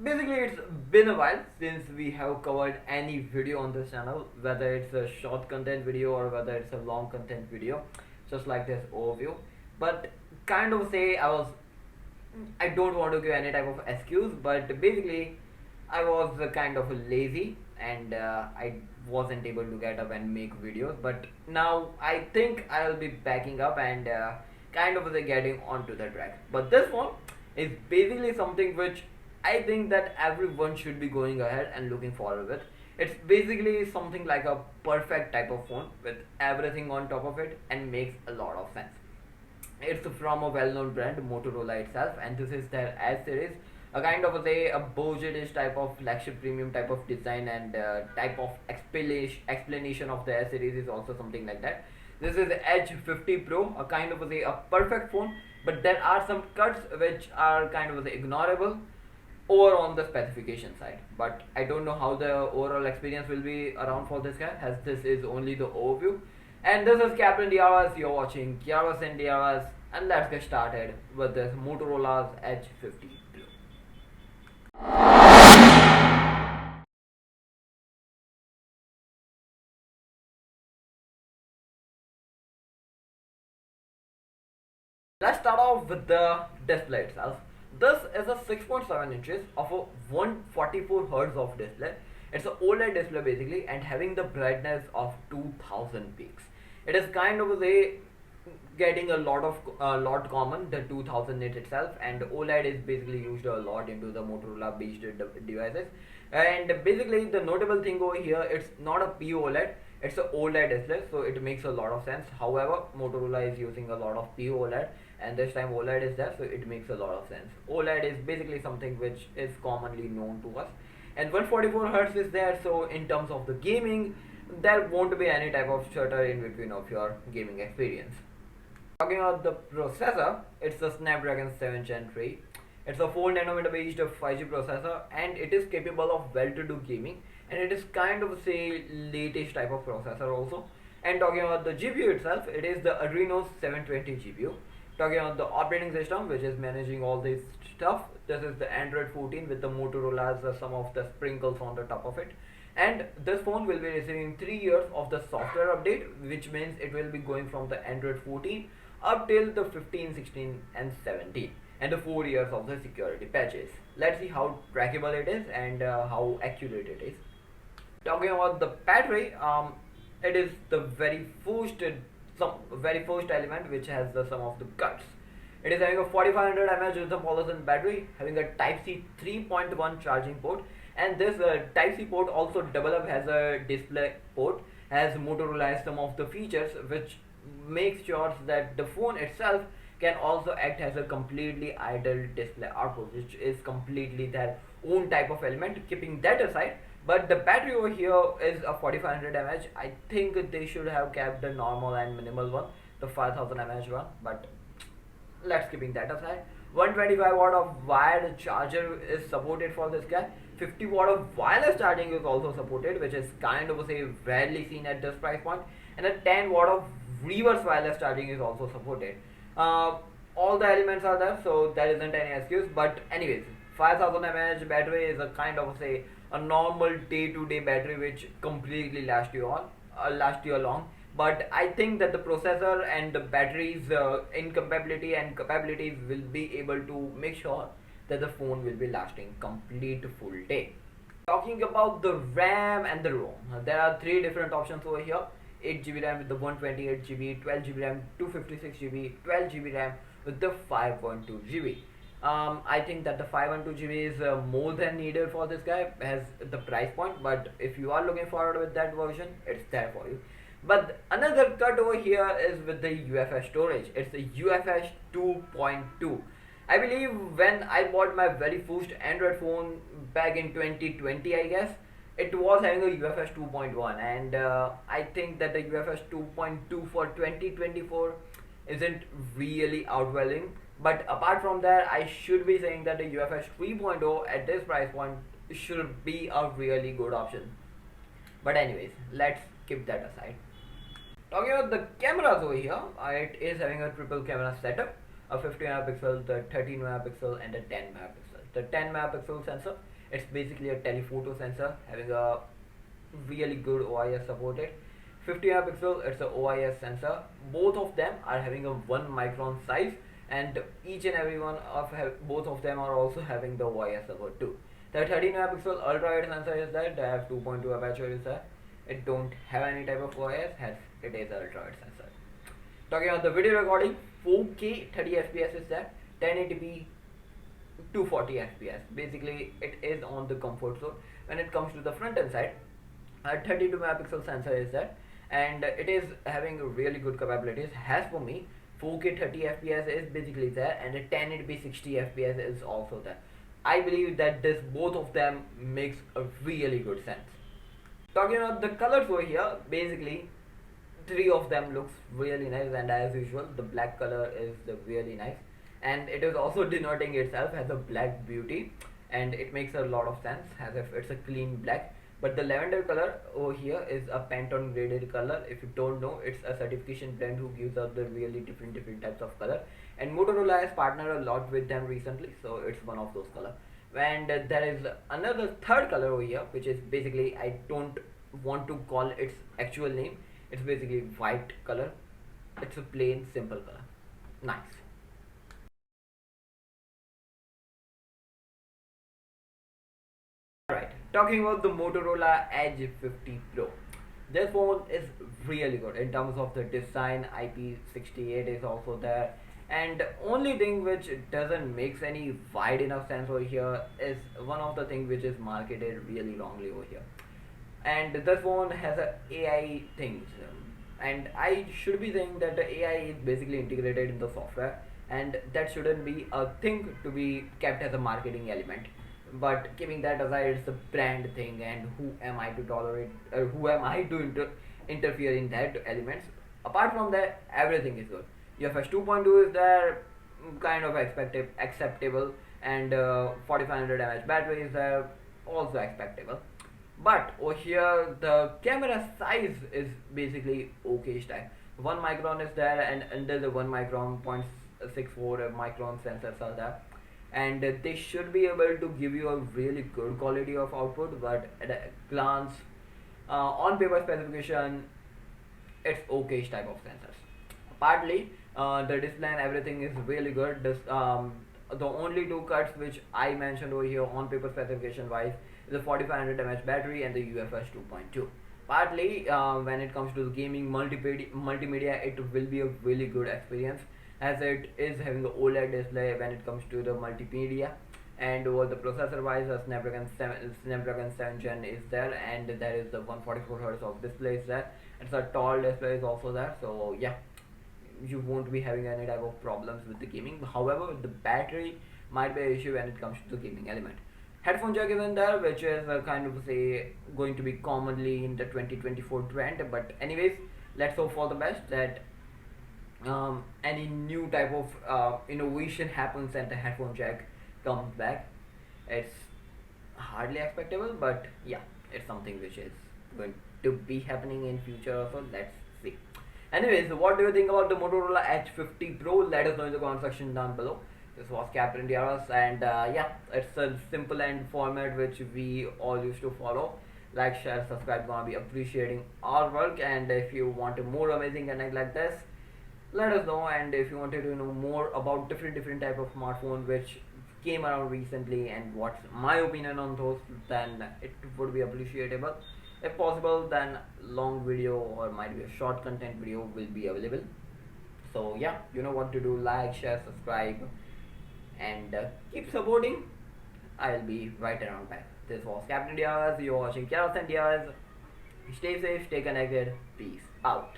Basically, it's been a while since we have covered any video on this channel, whether it's a short content video or whether it's a long content video, just like this overview. But kind of say I don't want to give any type of excuse, but basically, I was kind of lazy and I wasn't able to get up and make videos. But now I think I'll be backing up and kind of getting onto the track. But this one is basically something which I think that everyone should be going ahead and looking forward with. It's basically something like a perfect type of phone with everything on top of it and makes a lot of sense. It's from a well-known brand, Motorola itself, and this is their S series, a kind of a budgetish type of flagship premium type of design and type of explanation of the S series is also something like that. This is Edge 50 Pro, a kind of a perfect phone, but there are some cuts which are kind of ignorable over on the specification side. But I don't know how the overall experience will be around for this guy, as this is only the overview. And this is Captain Diavas, you're watching Diavas and Diavas, and let's get started with this Motorola's Edge 50 Pro. Let's start off with the display itself. This is a 6.7 inches of a 144 Hz of display. It's an OLED display basically and having the brightness of 2000 peaks. It is kind of a getting a lot common the 2000 nit itself, and OLED is basically used a lot into the Motorola based devices. And basically the notable thing over here, it's not a POLED, it's a OLED display, so it makes a lot of sense. However, Motorola is using a lot of POLED and this time OLED is there, so it makes a lot of sense. OLED is basically something which is commonly known to us, and 144 Hz is there, so in terms of the gaming there won't be any type of stutter in between of your gaming experience. Talking about the processor, it's a Snapdragon 7 Gen 3. It's a 4nm based 5G processor and it is capable of well-to-do gaming, and it is kind of say latest type of processor also. And talking about the GPU itself, it is the Adreno 720 GPU. Talking about the operating system which is managing all this stuff, this is the Android 14 with the Motorola's some of the sprinkles on the top of it. And this phone will be receiving 3 years of the software update, which means it will be going from the Android 14 up till the 15, 16 and 17, and the 4 years of the security patches. Let's see how trackable it is and how accurate it is. Talking about the battery, it is the very first element which has the some of the cuts. It is having a 4500 mAh lithium-polymer battery, having a Type C 3.1 charging port, and this Type C port also double up as a display port, as Motorola has some of the features which makes sure that the phone itself can also act as a completely idle display output, which is completely their own type of element. Keeping that aside, but the battery over here is a 4500 mAh. I think they should have kept the normal and minimal one, the 5000 mAh one, but let's keeping that aside. 125 watt of wired charger is supported for this guy. 50 watt of wireless charging is also supported, which is kind of say rarely seen at this price point, and a 10 watt of reverse wireless charging is also supported. All the elements are there, so there isn't any excuse. But anyways, 5000 mAh battery is a kind of say a normal day-to-day battery which completely lasts you long. But I think that the processor and the batteries incapability and capabilities will be able to make sure that the phone will be lasting complete full day. Talking about the RAM and the ROM, there are three different options over here: 8GB RAM with the 128GB, 12GB RAM, 256GB, 12GB RAM with the 512GB. I think that the 512GB is more than needed for this guy as the price point, but if you are looking forward with that version, it's there for you. But another cut over here is with the UFS storage. It's a UFS 2.2. I believe when I bought my very first Android phone back in 2020, I guess, it was having a UFS 2.1, and I think that the UFS 2.2 for 2024 isn't really outwelling. But apart from that, I should be saying that the UFS 3.0 at this price point should be a really good option. But anyways, let's keep that aside. Talking about the cameras over here, it is having a triple camera setup, a 50 megapixel, the 13 megapixel and a 10 megapixel. the 10 megapixel sensor. It's basically a telephoto sensor having a really good OIS supported. 50 megapixel, it's a OIS sensor. Both of them are having a 1 micron size, and each and every one of both of them are also having the OIS support too. The 13 megapixel ultra wide sensor is that they have 2.2 aperture is there. It don't have any type of OIS, has it is ultra wide sensor. Talking about the video recording, 4K 30 fps is there, 1080p 240 fps. Basically it is on the comfort zone. When it comes to the front end side, a 32 megapixel sensor is there, and it is having really good capabilities. As for me, 4K 30 fps is basically there, and a 1080p 60 fps is also there. I believe that this both of them makes a really good sense. Talking about the colors over here, basically three of them looks really nice, and as usual the black color is the really nice, and it is also denoting itself as a black beauty, and it makes a lot of sense as if it's a clean black. But the lavender color over here is a Pantone graded color. If you don't know, it's a certification brand who gives out the really different types of color, and Motorola has partnered a lot with them recently, so it's one of those color. And there is another third color over here, which is basically, I don't want to call its actual name, it's basically white color. It's a plain simple color. Nice. Alright, talking about the Motorola Edge 50 Pro. This phone is really good in terms of the design. IP68 is also there, and only thing which doesn't makes any wide enough sense over here is one of the things which is marketed really wrongly over here. And this phone has a AI things, and I should be saying that the AI is basically integrated in the software, and that shouldn't be a thing to be kept as a marketing element. But keeping that aside, it's a brand thing, and who am I to tolerate, or who am I to interfere in that elements? Apart from that, everything is good. UFS 2.2 is there, kind of acceptable, and 4500 mAh battery is there, also acceptable. But over here the camera size is basically okay style. 1 micron is there, and under the 1 micron 0.64 micron sensors are there, and they should be able to give you a really good quality of output. But at a glance, on paper specification, it's okay type of sensors. Partly the display and everything is really good. The only two cuts which I mentioned over here on paper specification wise is the 4500 mAh battery and the UFS 2.2. Partly when it comes to the gaming multimedia, it will be a really good experience, as it is having the OLED display when it comes to the multimedia. And over the processor wise, the Snapdragon 7 Gen is there, and there is the 144Hz of display is there. It's a tall display is also there, so yeah, you won't be having any type of problems with the gaming. However, the battery might be an issue when it comes to the gaming element. Headphone jack is in there, which is kind of say going to be commonly in the 2024 trend. But anyways, let's hope for the best that any new type of innovation happens and the headphone jack comes back. It's hardly expectable, but yeah, it's something which is going to be happening in future also. Let's see. Anyways, what do you think about the Motorola Edge 50 Pro? Let us know in the comment section down below. This was Captain Diaras, and yeah, it's a simple end format which we all used to follow. Like, share, subscribe, gonna be appreciating our work. And if you want a more amazing content like this, let us know. And if you wanted to know more about different type of smartphone which came around recently and what's my opinion on those, then it would be appreciable. If possible, then long video or might be a short content video will be available. So yeah, you know what to do. Like, share, subscribe, and keep supporting. I'll be right around back. This was Captain Diaz. You're watching Chaos and Diaz. Stay safe, stay connected. Peace out.